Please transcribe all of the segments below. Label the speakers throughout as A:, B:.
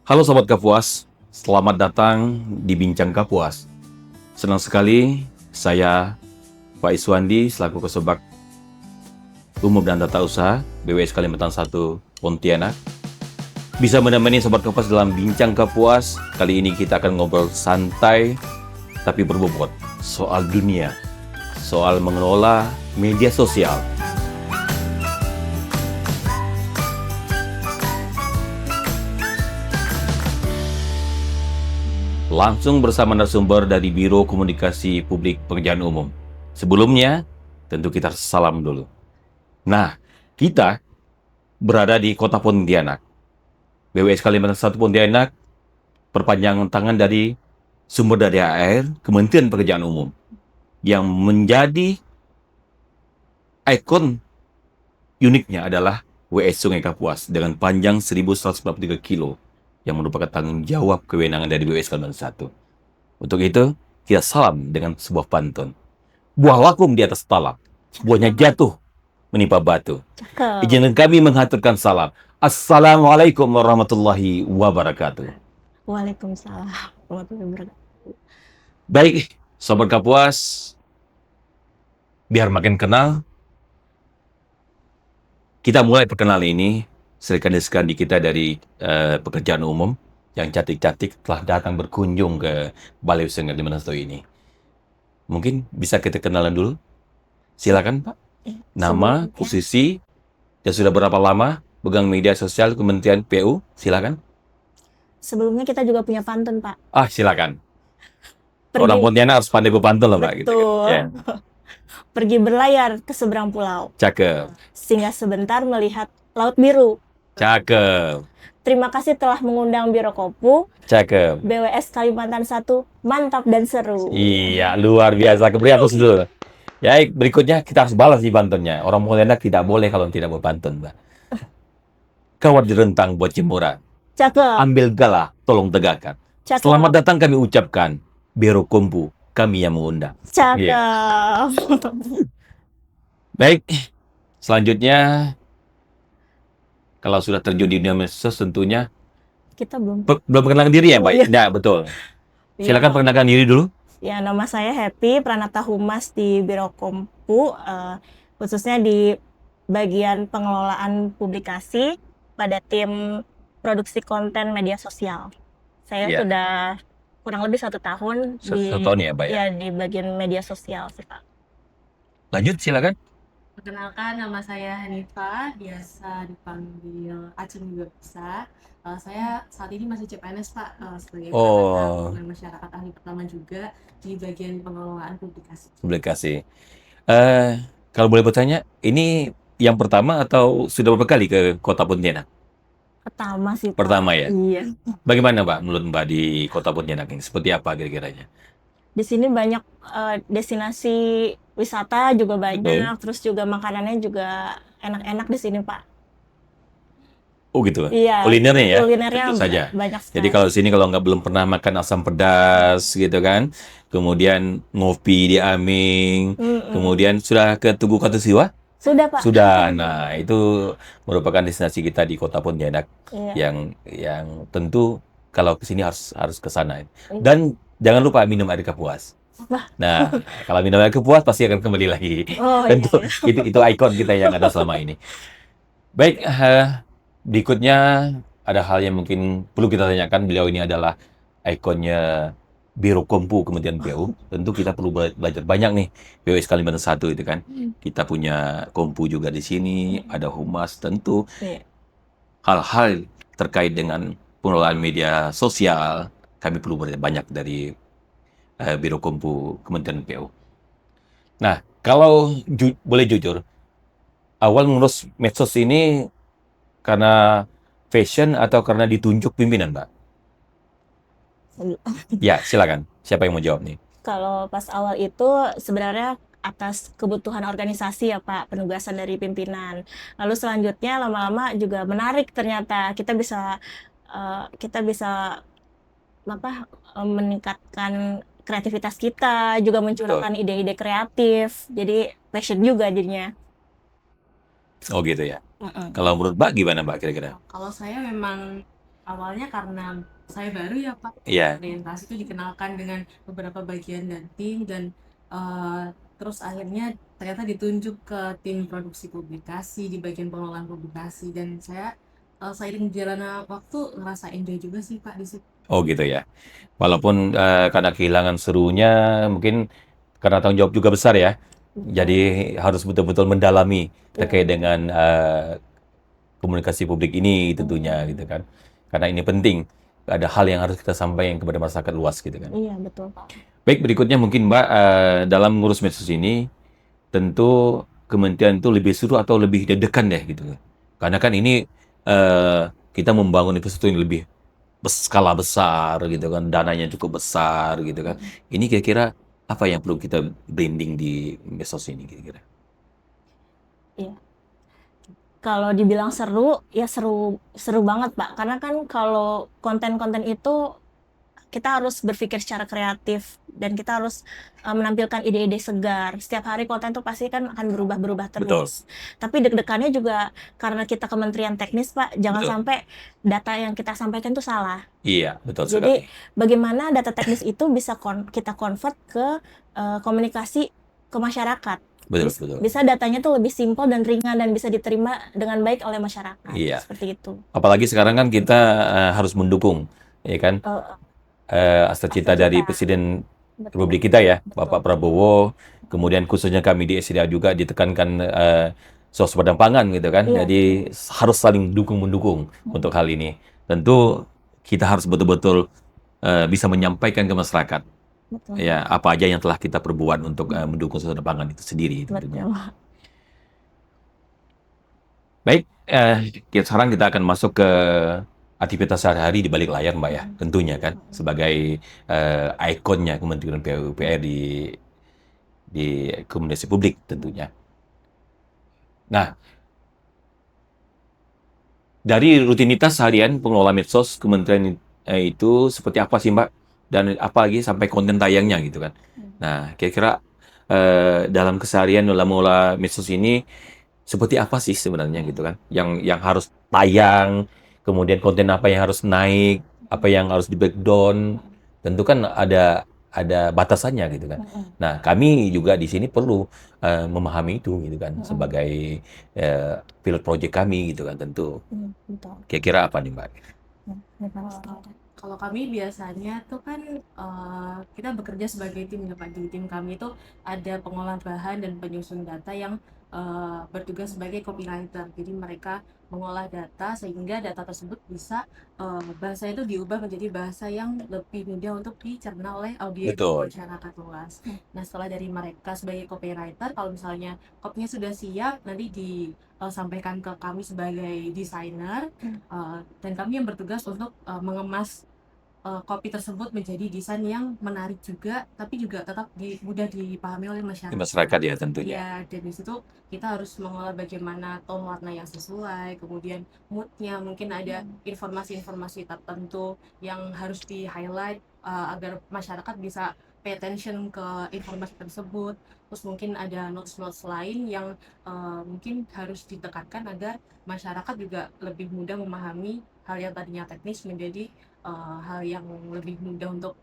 A: Halo Sobat Kapuas, selamat datang di Bincang Kapuas. Senang sekali saya Pak Iswandi selaku Kasubag Umum dan Tata Usaha BWS Kalimantan 1 Pontianak bisa menemani Sobat Kapuas dalam Bincang Kapuas. Kali ini kita akan ngobrol santai tapi berbobot soal dunia, soal mengelola media sosial. Langsung bersama narasumber dari Biro Komunikasi Publik Pekerjaan Umum. Sebelumnya, tentu kita salam dulu. Nah, kita berada di Kota Pontianak. BWS Kalimantan 1 Pontianak, perpanjangan tangan dari Sumber Daya Air Kementerian Pekerjaan Umum, yang menjadi ikon uniknya adalah WS Sungai Kapuas dengan panjang 1.143 kilo, yang merupakan tanggung jawab kewenangan dari BWS Kalimantan 1. Untuk itu, kita salam dengan sebuah pantun. Buah lakum di atas talak, buahnya jatuh menimpa batu. Izinkan kami menghaturkan salam. Assalamualaikum warahmatullahi wabarakatuh.
B: Waalaikumsalam warahmatullahi wabarakatuh.
A: Baik, Sobat Kapuas, biar makin kenal, kita mulai perkenalan ini. Sekali kita dari pekerjaan umum yang cantik-cantik telah datang berkunjung ke Balai Usaha Kalimantan 1 ini. Mungkin bisa kita kenalan dulu. Silakan Pak. Nama, posisi, dan sudah berapa lama pegang media sosial Kementerian PU? Silakan.
B: Sebelumnya kita juga punya pantun, Pak.
A: Silakan. Orang Pontianak harus pandai berpantun loh, Pak.
B: Betul.
A: Gitu, ya.
B: Pergi berlayar ke seberang pulau.
A: Cakep.
B: Singgah sebentar melihat laut biru.
A: Cakep.
B: Terima kasih telah mengundang Biro Kopu.
A: Cakep.
B: BWS Kalimantan 1 mantap dan seru.
A: Iya, luar biasa. Beri aku dulu. Ya, berikutnya kita harus balas di pantunnya. Orang Pontianak tidak boleh kalau tidak berpantun, Mbak. Kawat di rentang buat jemuran.
B: Cakep.
A: Ambil galah, tolong tegakkan.
B: Cakep.
A: Selamat datang kami ucapkan. Biro Kompu, kami yang mengundang.
B: Cakep.
A: Yeah. Baik, selanjutnya kalau sudah terjun di dunia medsos tentunya
B: kita belum
A: perkenalkan diri ya, Mbak? Ya, betul. Silakan perkenalkan diri dulu.
B: Ya, nama saya Happy, Pranata Humas di Biro Kompu, khususnya di bagian pengelolaan publikasi pada tim produksi konten media sosial. Saya sudah kurang lebih 1 tahun di bagian media sosial sih, Pak.
A: Lanjut, silakan.
C: Perkenalkan, nama saya Hanifah, biasa dipanggil Aceng juga bisa. Saya saat ini masih CPNS, Pak, sebagai pengamanan masyarakat ahli pertama juga di bagian pengelolaan publikasi.
A: Kalau boleh bertanya, ini yang pertama atau sudah beberapa kali ke Kota Pontianak?
B: Pertama sih, Pak.
A: Pertama ya?
B: Iya.
A: Bagaimana, Mbak, menurut Mbak di Kota Pontianak ini? Seperti apa kira-kiranya?
B: Di sini banyak destinasi wisata juga banyak, terus juga makanannya juga enak-enak di sini, Pak.
A: Oh gitu?
B: Iya.
A: Kulinernya ya?
B: Kulinernya
A: tentu saja.
B: Banyak sekali.
A: Jadi kalau sini kalau belum pernah makan asam pedas gitu kan, kemudian ngopi di Aming, kemudian sudah ke Tugu Katusiwa?
B: Sudah, Pak.
A: Sudah. Nah, itu merupakan destinasi kita di Kota Pontianak.
B: Iya.
A: yang tentu kalau ke sini harus ke sana. Dan jangan lupa minum air Kapuas. Nah, kalau minum air Kapuas pasti akan kembali lagi. Tentu iya. Itu ikon kita yang ada selama ini. Baik, berikutnya ada hal yang mungkin perlu kita tanyakan. Beliau ini adalah ikonnya Biro Kompu Kementerian PU. Tentu kita perlu belajar banyak nih. BWS Kalimantan 1 itu kan. Kita punya Kompu juga di sini, ada Humas tentu. Hal-hal terkait dengan pengelolaan media sosial, kami perlu belajar banyak dari Biro Kompu Kementerian PU. Nah, kalau boleh jujur, awal mengurus medsos ini karena fashion atau karena ditunjuk pimpinan, Mbak? Ya, silakan. Siapa yang mau jawab nih?
B: Kalau pas awal itu sebenarnya atas kebutuhan organisasi ya, Pak, penugasan dari pimpinan. Lalu selanjutnya lama-lama juga menarik ternyata kita bisa meningkatkan kreativitas kita, juga mencurahkan ide-ide kreatif. Jadi passion juga jadinya.
A: Oh gitu ya. Kalau menurut Mbak gimana, Mbak, kira-kira?
C: Kalau saya memang awalnya karena saya baru ya Pak,
A: Iya.
C: orientasi itu dikenalkan dengan beberapa bagian dan tim, dan terus akhirnya ternyata ditunjuk ke tim produksi publikasi di bagian pengelolaan publikasi, dan saya seiring jalannya waktu ngerasa enjoy juga sih Pak di situ.
A: Oh gitu ya. Walaupun karena kehilangan serunya, mungkin karena tanggung jawab juga besar ya. Jadi harus betul-betul mendalami terkait dengan komunikasi publik ini tentunya gitu kan. Karena ini penting. Ada hal yang harus kita sampaikan kepada masyarakat luas gitu kan.
B: Iya, betul.
A: Baik, berikutnya mungkin Mbak, dalam ngurus medsos ini, tentu kementerian itu lebih seru atau lebih deg-degan deh gitu. Karena kan ini kita membangun infrastruktur yang lebih skala besar gitu kan, dananya cukup besar gitu kan. Ini kira-kira apa yang perlu kita branding di medsos ini kira-kira?
B: Iya. Kalau dibilang seru, ya seru banget Pak. Karena kan kalau konten-konten itu kita harus berpikir secara kreatif dan kita harus menampilkan ide-ide segar. Setiap hari konten tuh pasti kan akan berubah-berubah
A: Betul,
B: terus. Tapi deg-degannya juga karena kita kementerian teknis Pak, jangan
A: betul.
B: sampai data yang kita sampaikan tuh salah.
A: Iya, betul
B: Jadi
A: sekali.
B: bagaimana data teknis itu bisa kita convert ke komunikasi ke masyarakat.
A: Betul, betul.
B: Bisa datanya tuh lebih simpel dan ringan dan bisa diterima dengan baik oleh masyarakat.
A: Iya.
B: Seperti itu.
A: Apalagi sekarang kan kita harus mendukung, ya kan? Cita dari Presiden
B: Betul.
A: Republik kita ya, Bapak Prabowo, kemudian khususnya kami di SDA juga ditekankan swasembada pangan gitu kan.
B: Iya.
A: Jadi harus saling dukung-mendukung untuk hal ini. Tentu kita harus betul-betul bisa menyampaikan ke masyarakat
B: Betul.
A: ya apa aja yang telah kita perbuat untuk mendukung swasembada pangan itu sendiri tentunya.
B: Betul.
A: Baik, sekarang kita akan masuk ke aktivitas sehari-hari di balik layar, Mbak ya, tentunya kan sebagai ikonnya Kementerian PUPR di komunikasi publik tentunya. Nah, dari rutinitas harian pengelola medsos Kementerian itu seperti apa sih, Mbak? Dan apalagi sampai konten tayangnya gitu kan. Nah, kira-kira dalam keseharian dalam mengelola medsos ini seperti apa sih sebenarnya gitu kan? Yang harus tayang, kemudian konten apa yang harus naik, apa yang harus di breakdown, tentu kan ada batasannya gitu kan. Nah, kami juga di sini perlu memahami itu gitu kan sebagai field project kami gitu kan tentu.
B: Betul.
A: Kira-kira apa nih, Mbak?
C: Kalau kami biasanya tuh kan kita bekerja sebagai tim ya Pak. Di tim kami itu ada pengolah bahan dan penyusun data yang bertugas sebagai copywriter. Jadi mereka mengolah data sehingga data tersebut bisa bahasa itu diubah menjadi bahasa yang lebih mudah untuk dicerna oleh audiens
A: Betul.
C: masyarakat luas. Nah, setelah dari mereka sebagai copywriter, kalau misalnya copy-nya sudah siap, nanti disampaikan ke kami sebagai desainer, dan kami yang bertugas untuk mengemas kopi tersebut menjadi desain yang menarik juga, tapi juga tetap mudah dipahami oleh
A: Di
C: masyarakat.
A: masyarakat ya tentunya.
C: Ya, dan di situ kita harus mengolah bagaimana tone warna yang sesuai, kemudian moodnya, mungkin ada informasi-informasi tertentu yang harus di-highlight agar masyarakat bisa pay attention ke informasi tersebut. Terus mungkin ada notes-notes lain yang mungkin harus ditekankan agar masyarakat juga lebih mudah memahami hal yang tadinya teknis menjadi hal yang lebih mudah untuk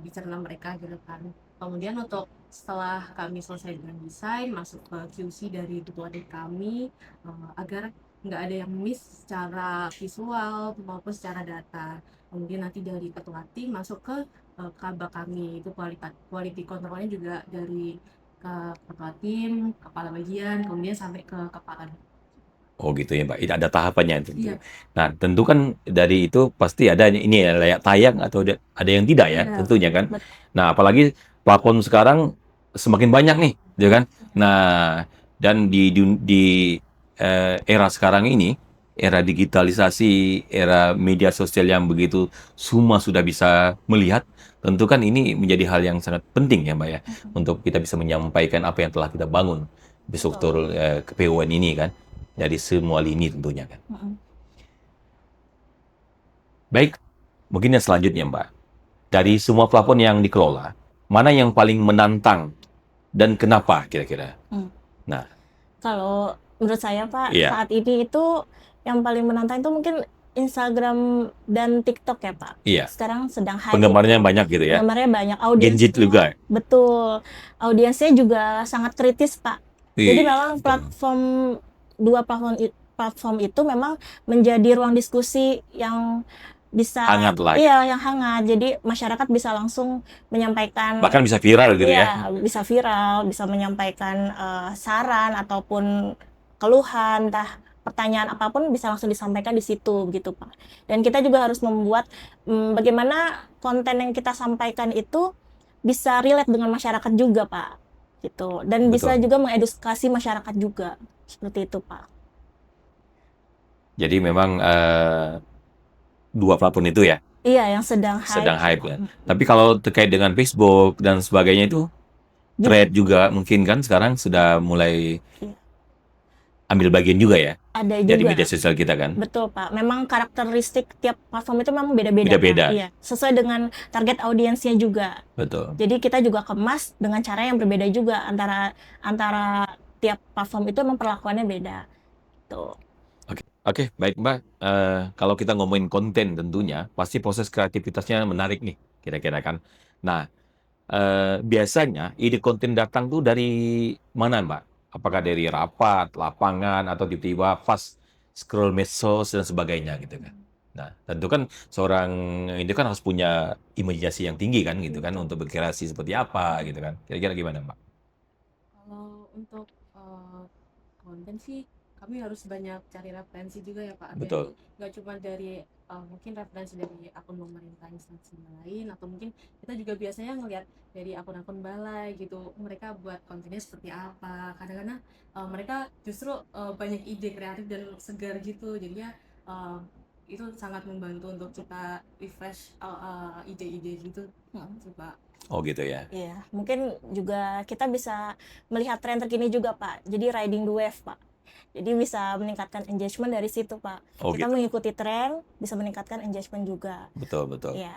C: dicerna mereka gitu kan. Kemudian untuk setelah kami selesai dengan desain, masuk ke QC dari ketua tim kami agar nggak ada yang miss secara visual maupun secara data. Kemudian nanti dari ketua tim masuk ke kaba kami, itu quality controlnya juga dari ke ketua tim, kepala bagian, kemudian sampai ke kepala.
A: Oh gitu ya, Mbak. Itu ada tahapannya tentu.
C: Iya.
A: Nah, tentu kan dari itu pasti ada ini ya layak tayang atau ada yang tidak ya,
B: Iya,
A: tentunya kan.
B: betul.
A: Nah, apalagi platform sekarang semakin banyak nih, ya kan. Nah, dan di era sekarang ini, era digitalisasi, era media sosial yang begitu semua sudah bisa melihat, tentu kan ini menjadi hal yang sangat penting ya, Mbak ya, untuk kita bisa menyampaikan apa yang telah kita bangun di struktur KPUN ini kan. Dari semua lini tentunya kan. Baik, mungkin yang selanjutnya Mbak. Dari semua platform yang dikelola, mana yang paling menantang dan kenapa kira-kira?
B: Kalau menurut saya Pak,
A: Iya.
B: saat ini itu yang paling menantang itu mungkin Instagram dan TikTok ya Pak.
A: Iya,
B: Sekarang sedang hype
A: penggemarnya
B: itu.
A: banyak gitu ya.
B: Penggemarnya banyak,
A: Gen Z juga.
B: betul. Audiensnya juga sangat kritis Pak. Jadi
A: Wih,
B: memang
A: betul.
B: dua platform itu memang menjadi ruang diskusi yang bisa,
A: Hangat lah.
B: iya, yang hangat. Jadi masyarakat bisa langsung menyampaikan,
A: Bahkan bisa viral gitu ya.
B: iya, bisa viral, bisa menyampaikan saran ataupun keluhan, entah pertanyaan apapun bisa langsung disampaikan di situ gitu Pak. Dan kita juga harus membuat bagaimana konten yang kita sampaikan itu bisa relate dengan masyarakat juga Pak. Gitu. Dan bisa
A: Betul.
B: juga mengedukasi masyarakat juga. Seperti itu Pak.
A: Jadi memang dua platform itu ya
B: Iya, yang sedang
A: sedang hype ya.
B: hype.
A: Tapi kalau terkait dengan Facebook dan sebagainya itu, Thread juga mungkin kan sekarang sudah mulai
B: Iya.
A: ambil bagian juga ya
B: Ada
A: dari
B: juga.
A: media sosial kita kan.
B: Betul Pak. Memang karakteristik tiap platform itu memang beda-beda.
A: Beda-beda.
B: Pak. Iya. Sesuai dengan target audiensnya juga.
A: Betul.
B: Jadi kita juga kemas dengan cara yang berbeda juga antara tiap platform itu memang perlakuannya beda. Tuh.
A: Oke, baik Mbak. Kalau kita ngomongin konten tentunya, pasti proses kreativitasnya menarik nih, kira-kira kan. Nah, biasanya ide konten datang tuh dari mana Mbak? Apakah dari rapat, lapangan, atau tiba-tiba pas scroll medsos dan sebagainya gitu kan? Nah, tentu kan seorang itu kan harus punya imajinasi yang tinggi kan gitu kan untuk berkreasi seperti apa gitu kan. Kira-kira gimana Mbak?
C: Kalau untuk konten sih kami harus banyak cari referensi juga ya Pak.
A: Betul.
C: Nggak cuma dari mungkin referensi dari akun pemerintah instansi lain, atau mungkin kita juga biasanya ngelihat dari akun-akun balai gitu, mereka buat kontennya seperti apa. Kadang-kadang mereka justru banyak ide kreatif dan segar gitu, jadinya itu sangat membantu untuk kita refresh ide-ide gitu. Coba.
A: Oh gitu ya.
B: Iya, mungkin juga kita bisa melihat tren terkini juga Pak. Jadi riding the wave Pak. Jadi bisa meningkatkan engagement dari situ Pak.
A: Oh
B: Kita
A: gitu.
B: mengikuti tren, bisa meningkatkan engagement juga.
A: Betul, betul.
B: Iya.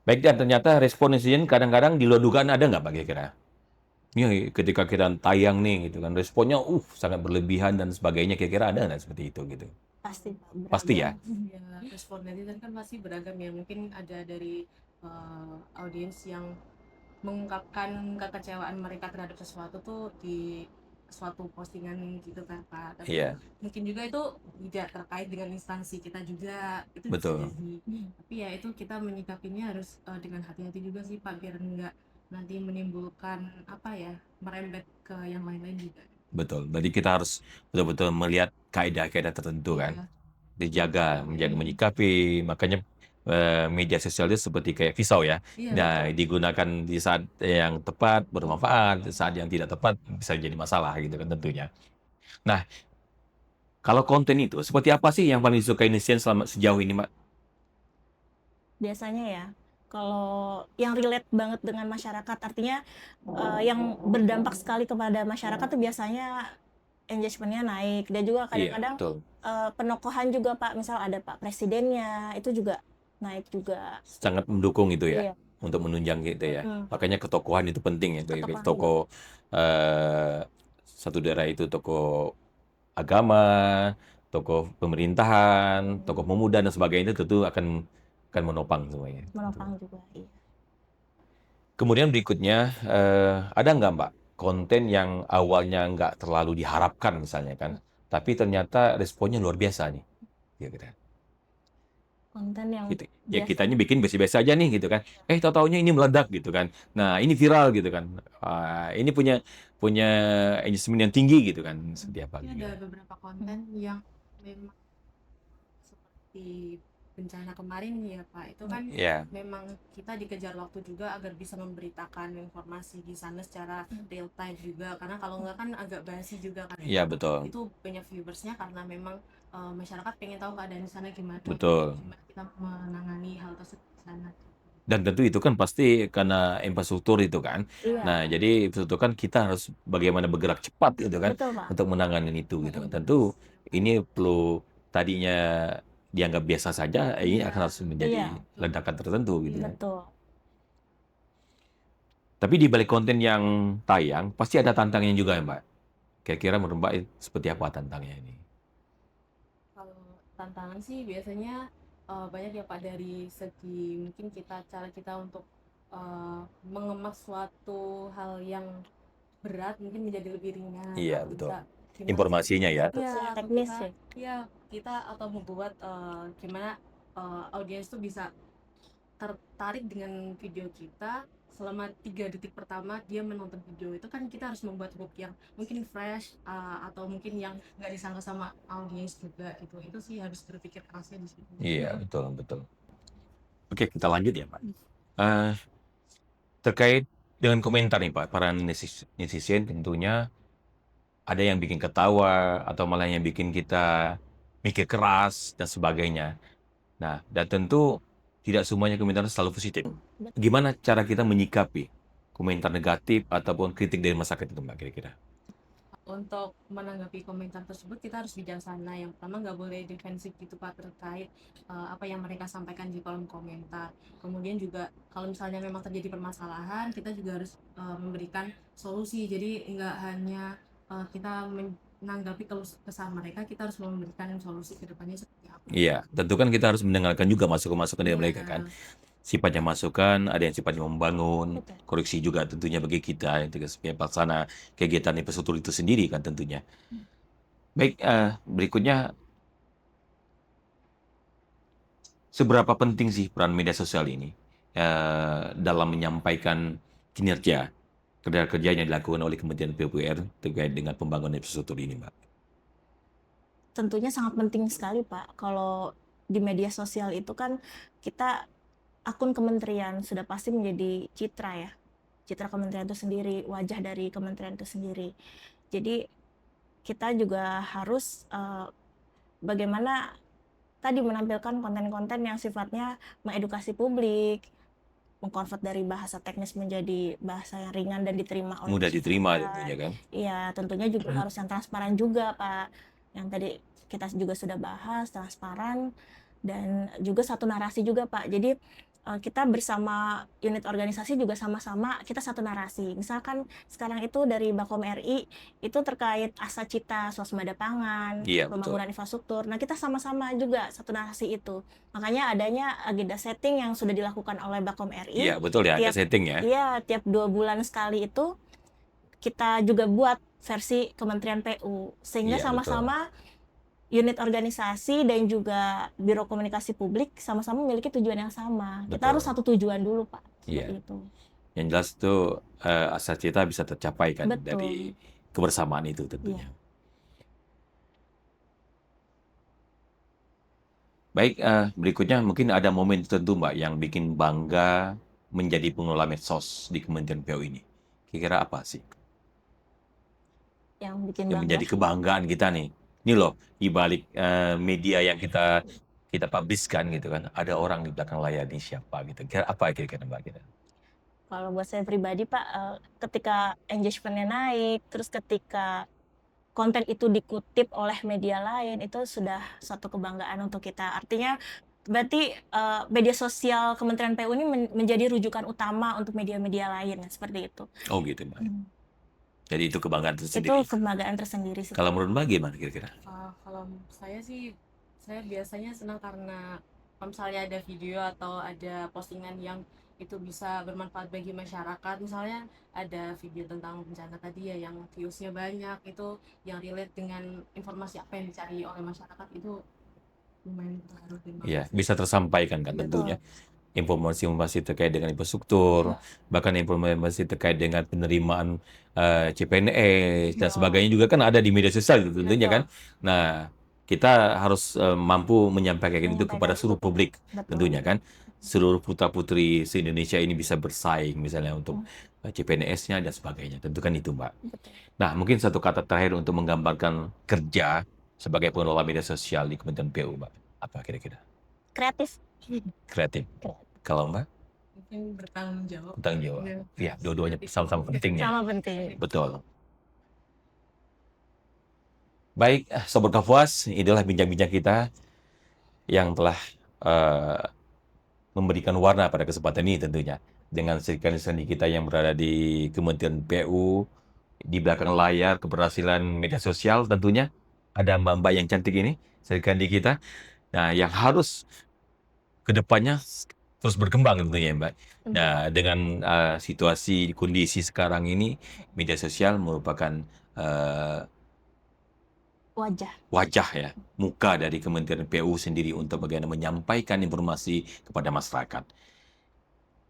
A: Baik, dan ternyata respon netizen kadang-kadang di luar dugaan ada nggak Pak kira-kira? Ini ketika kita tayang nih gitu kan, responnya sangat berlebihan dan sebagainya, kira-kira ada nggak seperti itu gitu?
B: Pasti Pak. Beragam.
A: Pasti ya?
C: Ya, respon netizen kan pasti beragam ya. Mungkin ada dari audiens yang mengungkapkan kekecewaan mereka terhadap sesuatu tuh di suatu postingan gitu kan Pak. Tapi
A: Iya.
C: mungkin juga itu tidak terkait dengan instansi kita juga, itu
A: Betul.
C: bisa jadi. Tapi ya itu kita menyikapinya harus dengan hati-hati juga sih Pak, biar enggak nanti menimbulkan merembet ke yang lain-lain juga.
A: Betul. Jadi kita harus betul-betul melihat kaidah-kaidah tertentu kan, dijaga, menyikapi. Makanya media sosial itu seperti kayak pisau ya.
C: Iya,
A: Nah, digunakan di saat yang tepat bermanfaat, di saat yang tidak tepat bisa jadi masalah gitu kan tentunya. Nah, kalau konten itu seperti apa sih yang paling disukai netizen sejauh ini, Mbak?
B: Biasanya ya, kalau yang relate banget dengan masyarakat, artinya yang berdampak sekali kepada masyarakat tuh biasanya engagement-nya naik. Dan juga kadang-kadang
A: betul.
B: penokohan juga Pak, misal ada Pak Presidennya, itu juga naik juga.
A: Sangat mendukung itu ya,
B: Iya.
A: untuk menunjang gitu ya. Makanya ketokohan itu penting ya.
B: Ketokohan
A: Tokoh satu daerah itu tokoh agama, tokoh pemerintahan, tokoh pemuda dan sebagainya itu tentu akan menopang semuanya.
B: Menopang juga, iya.
A: Kemudian berikutnya, ada nggak Mbak konten yang awalnya nggak terlalu diharapkan misalnya kan, tapi ternyata responnya luar biasa nih, gitu kan.
B: Konten yang
A: Gitu. Ya kitanya bikin biasa-biasa aja nih gitu kan, tahu-taunya ini meledak gitu kan. Nah ini viral gitu kan, ini punya engagement yang tinggi gitu kan, seperti apa
C: Ini
A: gitu.
C: ada beberapa konten yang memang seperti bencana kemarin ya Pak, itu kan memang kita dikejar waktu juga agar bisa memberitakan informasi di sana secara real time juga, karena kalau nggak kan agak basi juga kan.
A: Iya betul.
C: Itu banyak viewersnya karena memang masyarakat pengen tahu keadaan di sana gimana.
A: Betul.
C: Gimana kita menangani hal tersebut di sana.
A: Dan tentu itu kan pasti karena infrastruktur itu kan.
B: Iya.
A: Nah, jadi infrastruktur kan kita harus bagaimana bergerak cepat gitu kan.
B: Betul, Pak.
A: Untuk menangani itu gitu kan. Tentu ini perlu tadinya dianggap biasa saja, ini akan harus menjadi ledakan tertentu gitu kan.
B: Betul.
A: Tapi di balik konten yang tayang pasti ada tantangannya juga ya Mbak. Kira-kira menurut Mbak seperti apa tantangannya ini?
C: Kalau Tantangan sih biasanya banyak ya Pak, dari segi mungkin cara kita untuk mengemas suatu hal yang berat mungkin menjadi lebih ringan,
A: Iya,
C: atau
A: betul.
C: bisa gimana sih
A: Informasinya ya.
C: ya,
B: Secara
C: atau
B: teknis
C: kita
B: sih.
C: ya kita atau membuat gimana audiens tuh bisa tertarik dengan video kita selama 3 detik pertama dia menonton video itu, kan kita harus membuat hook yang mungkin fresh, atau mungkin yang nggak disangka sama audiens juga gitu. Itu sih harus berpikir kerasnya di situ.
A: Iya, betul, betul. Oke, kita lanjut ya, Pak. Terkait dengan komentar nih, Pak, para netizen tentunya ada yang bikin ketawa atau malah yang bikin kita mikir keras dan sebagainya. Nah, dan tentu tidak semuanya komentar selalu positif. Gimana cara kita menyikapi komentar negatif ataupun kritik dari masyarakat itu, Mbak, kira-kira?
C: Untuk menanggapi komentar tersebut kita harus bijaksana. Yang pertama, nggak boleh defensif gitu Pak, terkait apa yang mereka sampaikan di kolom komentar. Kemudian juga kalau misalnya memang terjadi permasalahan, kita juga harus memberikan solusi. Jadi nggak hanya kita menanggapi kesan mereka, kita harus memberikan solusi ke depannya seperti apa.
A: Iya, tentu kan kita harus mendengarkan juga masukan-masukan dari mereka kan. Sifatnya masukan, ada yang sifatnya membangun,
B: Betul.
A: koreksi juga tentunya bagi kita yang sebagai pelaksana kegiatan infrastruktur itu sendiri kan tentunya. Baik, berikutnya seberapa penting sih peran media sosial ini dalam menyampaikan kinerja kerja-kerja yang dilakukan oleh Kementerian PUPR terkait dengan pembangunan infrastruktur ini, Mbak?
B: Tentunya sangat penting sekali Pak. Kalau di media sosial itu kan kita akun kementerian sudah pasti menjadi citra ya. Citra kementerian itu sendiri, wajah dari kementerian itu sendiri. Jadi kita juga harus bagaimana tadi menampilkan konten-konten yang sifatnya mengedukasi publik, mengkonvert dari bahasa teknis menjadi bahasa yang ringan dan diterima oleh
A: Mudah diterima
B: masyarakat.
A: tentunya kan.
B: Iya, tentunya juga harus yang transparan juga, Pak. Yang tadi kita juga sudah bahas, transparan dan juga satu narasi juga, Pak. Jadi kita bersama unit organisasi juga sama-sama kita satu narasi. Misalkan sekarang itu dari Bakom RI itu terkait asa cita swasembada pangan,
A: Iya, betul.
B: pembangunan infrastruktur. Nah, kita sama-sama juga satu narasi itu. Makanya adanya agenda setting yang sudah dilakukan oleh Bakom RI.
A: Iya, betul ya, ada
B: Tiap-
A: setting ya.
B: Iya, tiap 2 bulan sekali itu kita juga buat versi Kementerian PU sehingga
A: Iya,
B: sama-sama unit organisasi dan juga Biro Komunikasi Publik sama-sama memiliki tujuan yang sama. Kita
A: Betul.
B: harus satu tujuan dulu, Pak.
A: Iya.
B: Seperti itu.
A: Yang jelas itu asa cita bisa tercapai kan
B: Betul.
A: dari kebersamaan itu tentunya. Baik, berikutnya mungkin ada momen tertentu Mbak yang bikin bangga menjadi pengelola medsos di Kementerian PU ini. Kira-kira apa sih
B: Yang bikin
A: yang
B: bangga.
A: menjadi kebanggaan kita nih? Ini loh, di balik media yang kita publiskan gitu kan, ada orang di belakang layar ini siapa gitu. Kira-kira Mbak kita?
B: Kalau buat saya pribadi, Pak, ketika engagement-nya naik, terus ketika konten itu dikutip oleh media lain, itu sudah suatu kebanggaan untuk kita. Artinya berarti media sosial Kementerian PU ini menjadi rujukan utama untuk media-media lain, seperti itu.
A: Oh gitu Mbak. Jadi itu kebanggaan
B: Itu
A: tersendiri.
B: kebanggaan tersendiri sih.
A: Kalau menurut Mbak gimana kira-kira?
C: Kalau saya sih, saya biasanya senang karena kalau misalnya ada video atau ada postingan yang itu bisa bermanfaat bagi masyarakat. Misalnya ada video tentang bencana tadi ya, yang viewsnya banyak, itu yang relate dengan informasi apa yang dicari oleh masyarakat, itu lumayan terharu.
A: Iya, bisa tersampaikan kan
C: Betul.
A: tentunya. Informasi-informasi terkait dengan infrastruktur, bahkan informasi terkait dengan penerimaan CPNS dan
C: Iya.
A: sebagainya juga kan ada di media sosial gitu, tentunya kan. Nah, kita harus mampu menyampaikan itu kepada seluruh publik tentunya kan. Seluruh putra-putri se-Indonesia ini bisa bersaing misalnya untuk CPNS-nya dan sebagainya. Tentu kan itu, Mbak.
B: Betul.
A: Nah, mungkin satu kata terakhir untuk menggambarkan kerja sebagai pengelola media sosial di Kementerian PU, Mbak. Apa kira-kira?
B: Kreatif.
A: Kreatif. Kalau Mbak?
C: Mungkin bertanggung jawab.
A: Bertanggung jawab. Iya, dua-duanya sama-sama pentingnya.
B: Sama penting.
A: Betul. Baik, Sobat Kapuas, inilah bincang-bincang kita yang telah memberikan warna pada kesempatan ini tentunya. Dengan rekan-rekan kita yang berada di Kementerian PU, di belakang layar keberhasilan media sosial tentunya. ada mbak-mbak yang cantik ini, Serikandi kita. Nah, yang harus kedepannya terus berkembang tentunya, Mbak. Nah, dengan situasi kondisi sekarang ini, media sosial merupakan wajah ya, muka dari Kementerian PU sendiri untuk bagaimana menyampaikan informasi kepada masyarakat.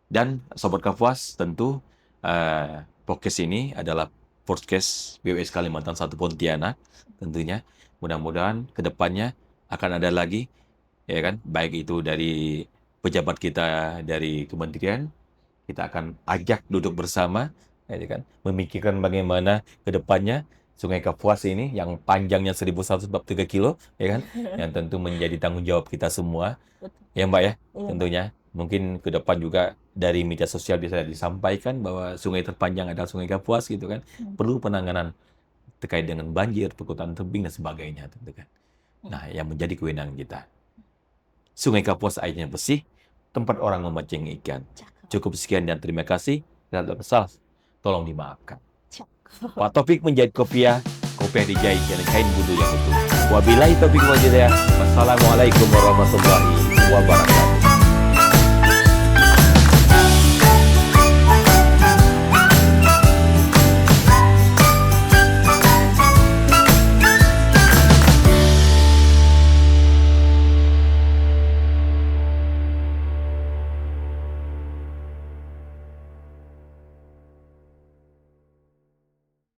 A: Dan Sobat Kapuas, tentu podcast ini adalah podcast BWS Kalimantan 1 Pontianak tentunya. Mudah-mudahan kedepannya akan ada lagi, ya kan, baik itu dari pejabat kita dari kementerian, kita akan ajak duduk bersama, ya kan, memikirkan bagaimana kedepannya Sungai Kapuas ini yang panjangnya 1.143 kilo, ya kan, yang tentu menjadi tanggung jawab kita semua, ya Mbak ya, tentunya. Mungkin ke depan juga dari media sosial bisa disampaikan bahwa sungai terpanjang adalah Sungai Kapuas gitu kan, perlu penanganan terkait dengan banjir, perkutan tebing dan sebagainya, tentu kan. Nah, yang menjadi kewenangan kita. Sungai Kapuas airnya bersih, tempat orang memancing ikan. Cukup sekian dan terima kasih. Kalau salah, tolong dimaafkan. Pak Taufik menjahit kopiah dijahit dengan kain bulu yang utuh. Wabillahi taufiq wal hidayah. Wassalamualaikum warahmatullahi wabarakatuh.